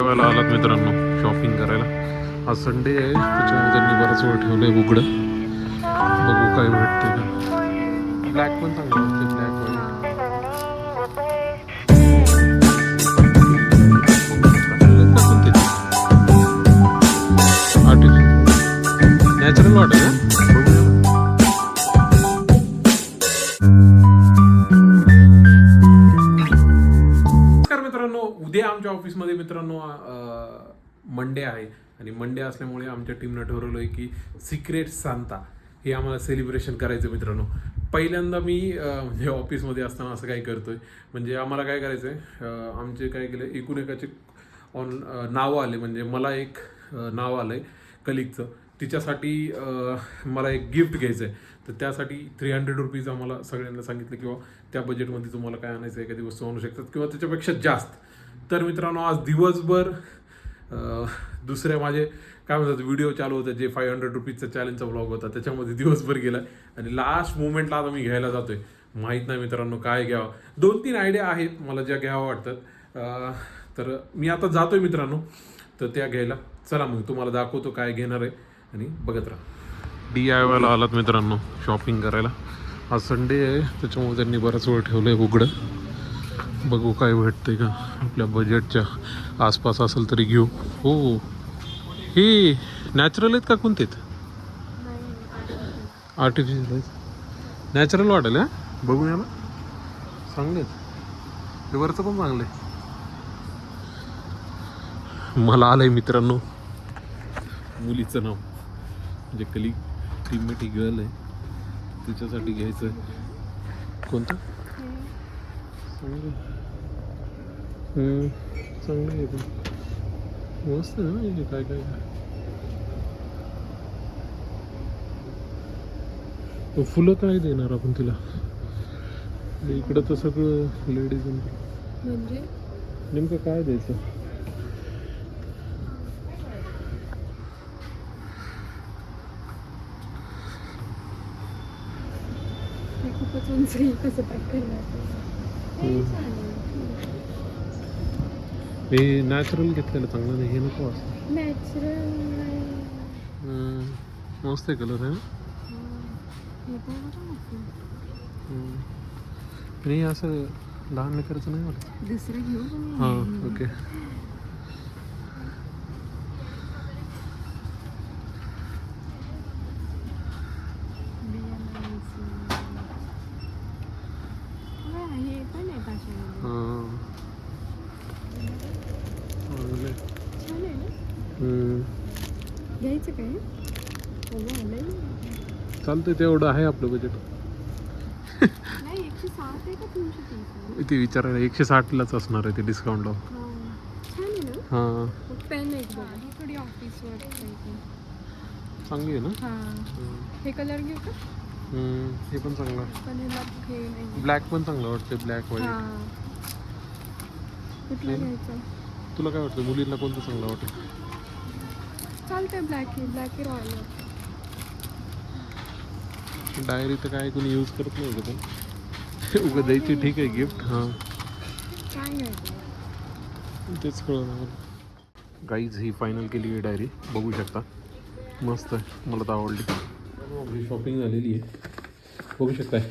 DIY ला आलात मित्रांनो शॉपिंग करायला. आज संडे आहे त्याच्यामुळे त्यांनी बराच वेळ ठेवलंय उघडं. बघू काय भेटते का. ब्लॅक पण चांगलं वाटते, ब्लॅक नॅचरल वाटेल ना. नमस्कार मित्रांनो, उद्या आमच्या ऑफिसमध्ये मित्रांनो मंडे आहे आणि मंडे असल्यामुळे आमच्या टीमनं ठरवलं आहे की सिक्रेट सांता हे आम्हाला सेलिब्रेशन करायचं मित्रांनो. पहिल्यांदा मी म्हणजे ऑफिसमध्ये असताना असं काय करतोय, म्हणजे आम्हाला काय करायचं आहे, आमचे काय केलं एकूण एकाचे नावं आले. म्हणजे मला एक नाव आलं आहे कलिगचं, तिच्यासाठी मला एक गिफ्ट घ्यायचं आहे. तर त्यासाठी 300 रुपीज आम्हाला सगळ्यांना सांगितलं किंवा त्या बजेटमध्ये तुम्हाला काय आणायचं आहे, एखादी वस्तू आणू शकतात किंवा त्याच्यापेक्षा जास्त. तर मित्रांनो आज दिवसभर दुसऱ्या माझे काय म्हणतात व्हिडिओ चालू होते, जे 500 रुपीजचा चॅलेंजचा ब्लॉग होता त्याच्यामध्ये दिवसभर गेला आणि लास्ट मोमेंटला आता मी घ्यायला जातोय. माहीत नाही मित्रांनो काय घ्यावं. 2-3 आयडिया आहेत मला ज्या घ्यावं वाटतात. तर मी आता जातोय मित्रांनो तर त्या घ्यायला. चला मग तुम्हाला दाखवतो काय घेणार आहे आणि बघत राहा. DIY ला आलात मित्रांनो शॉपिंग करायला. आज संडे आहे त्याच्यामुळे त्यांनी बराच वेळ ठेवलं आहे उघडं. बघू काय भेटतंय का, आपल्या बजेटच्या आसपास असेल तरी घेऊ. हो, हे नॅचरल आहेत का कोणते आहेत? आर्टिफिशियल आहेत. नॅचरल वाटेल हा. बघू याला चांगले आहेत. हे वरचं पण चांगलं आहे. मला आलंय मित्रांनो मुलीचं नाव, म्हणजे कलिग टीममेट ही गर्ल आहे तिच्यासाठी घ्यायचं आहे. कोणतं चांगलं चांगलं आहे पण मस्त आहे ना. काय काय फुलं काय देणार आपण तिला. इकडं तर सगळं लेडीज म्हणजे नेमकं काय द्यायचं. खूपच उंच कसं पॅक हे नॅचरल घेतलेलं चांगलं नाही, हे नको असं. नॅचरल मस्त आहे कलर आहे ना. नाही असं लहान लेकराचं नाही वाटत. दुसरं घेऊ. हां ओके. हे पण आहे छान आहे ना. घ्यायचं काय चालतंय, तेवढं आहे आपलं बजेट. नाही 160 आहे का 330? ते विचारायला 160लाच असणार आहे ते डिस्काउंटला. छान आहे ना. हां पेन आहे बघा, थोडी ऑफिस वर्क चांगली आहे ना. हां हे कलर घेऊ का? हे पण चांगलं आहे. पण ह्याला हे नाही. ब्लॅक पण चांगलं वाटतं, ब्लॅक व्हाईट. कुठलं घ्यायचं तुला काय वाटतं, मुलींना कोणतं चांगलं वाटतं? चालतंय ब्लॅक ब्लॅक रॉयल. डायरी तर काय कोणी यूज करत नाही का, पण उगा द्यायची ठीक आहे गिफ्ट. हां काय घ्यायचं तेच कळलं मला. गाईज ही फायनल केली आहे डायरी, बघू शकता. मस्त आहे, मला तर आवडली. आपली शॉपिंग झालेली आहे, बघू शकताय.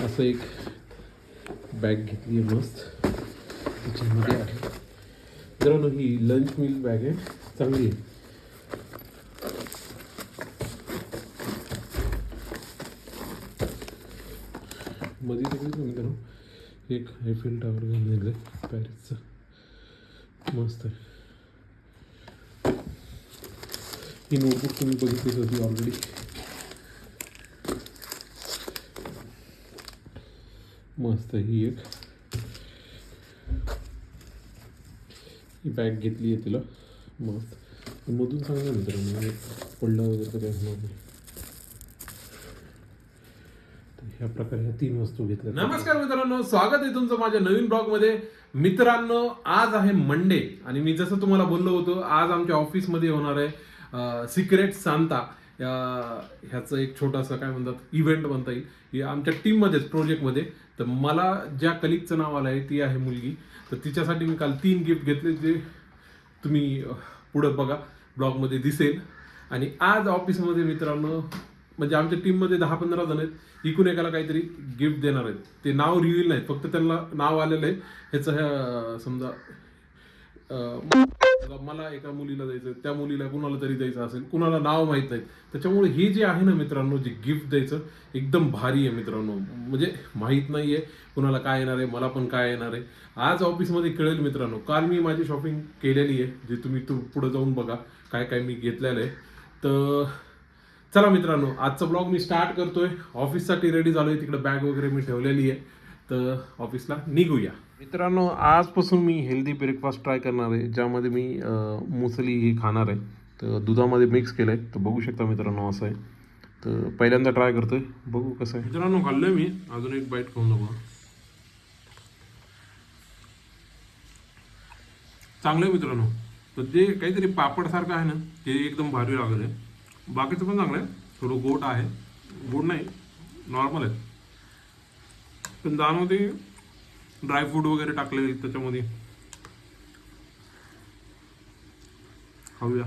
असं एक बॅग घेतली आहे मस्त, त्याच्यामध्ये आहे मित्रांनो ही लंच मिल बॅग आहे, चांगली आहे. मध्ये सगळीच मित्रांनो एक आयफेल टावर घेऊन दिलं आहे पॅरिसचं, मस्त आहे. ही नोटबुक तुम्ही बघितलीच होती ऑलरेडी. मस्त ही एक ही बॅग घेतली आहे तिला मस्त. मधून चांगलं मित्रांनो, पडलं वगैरे तर काय होणार नाही. ह्या प्रकारे ह्या 3 वस्तू घेतल्या. नमस्कार मित्रांनो, स्वागत आहे तुमचं माझ्या नवीन ब्लॉगमध्ये. मित्रांनो आज आहे मंडे आणि मी जसं तुम्हाला बोललो होतो आज आमच्या ऑफिसमध्ये होणार आहे सिक्रेट सांता. ह्याचं एक छोटासा काय म्हणतात इव्हेंट म्हणता येईल आमच्या टीममध्येच प्रोजेक्टमध्ये. तर मला ज्या कलिगचं नाव आलं आहे ती आहे मुलगी, तर तिच्यासाठी मी काल 3 गिफ्ट घेतले जे तुम्ही पुढं बघा ब्लॉगमध्ये दिसेल. आणि आज ऑफिसमध्ये मित्रांनो म्हणजे आमच्या टीममध्ये 10-15 जण आहेत. इकून एकाला काहीतरी गिफ्ट देणार आहेत. ते नाव रिव्हील नाही, फक्त त्यांना नाव आलेलं आहे ह्याचं. समजा मला एका मुलीला द्यायचं, त्या मुलीला कुणाला तरी द्यायचं असेल, कुणाला नाव माहीत नाही. त्याच्यामुळे हे जे आहे ना मित्रांनो, जे गिफ्ट द्यायचं एकदम भारी आहे मित्रांनो. म्हणजे माहीत नाही आहे कुणाला काय येणार आहे, मला पण काय येणार आहे. आज ऑफिसमध्ये कळेल मित्रांनो. काल मी माझी शॉपिंग केलेली आहे, जे तुम्ही पुढे जाऊन बघा काय काय मी घेतलेलं आहे. तर चला मित्रांनो, आजचा ब्लॉग मी स्टार्ट करतोय. ऑफिससाठी रेडी झालोय, तिकडे बॅग वगैरे मी ठेवलेली आहे. तर ऑफिसला निघूया मित्रांनो. आजपासून मी हेल्दी ब्रेकफास्ट ट्राय करणार आहे, ज्यामध्ये मी मुसली ही खाणार आहे. तर दुधामध्ये मिक्स केलं आहे, तर बघू शकता मित्रांनो असं आहे. तर पहिल्यांदा ट्राय करतोय, बघू कसं आहे. मित्रांनो खाल्लंय मी, अजून एक बाईट खाऊन बघा. चांगलं आहे मित्रांनो. तर जे काहीतरी पापडसारखं आहे ना, ते एकदम भारी लागलं आहे. बाकीचं पण चांगलं आहे, थोडं गोड आहे. गोड नाही, नॉर्मल आहे. पण दालमध्ये ड्रायफ्रूट वगैरे टाकले त्याच्यामध्ये. खाऊया.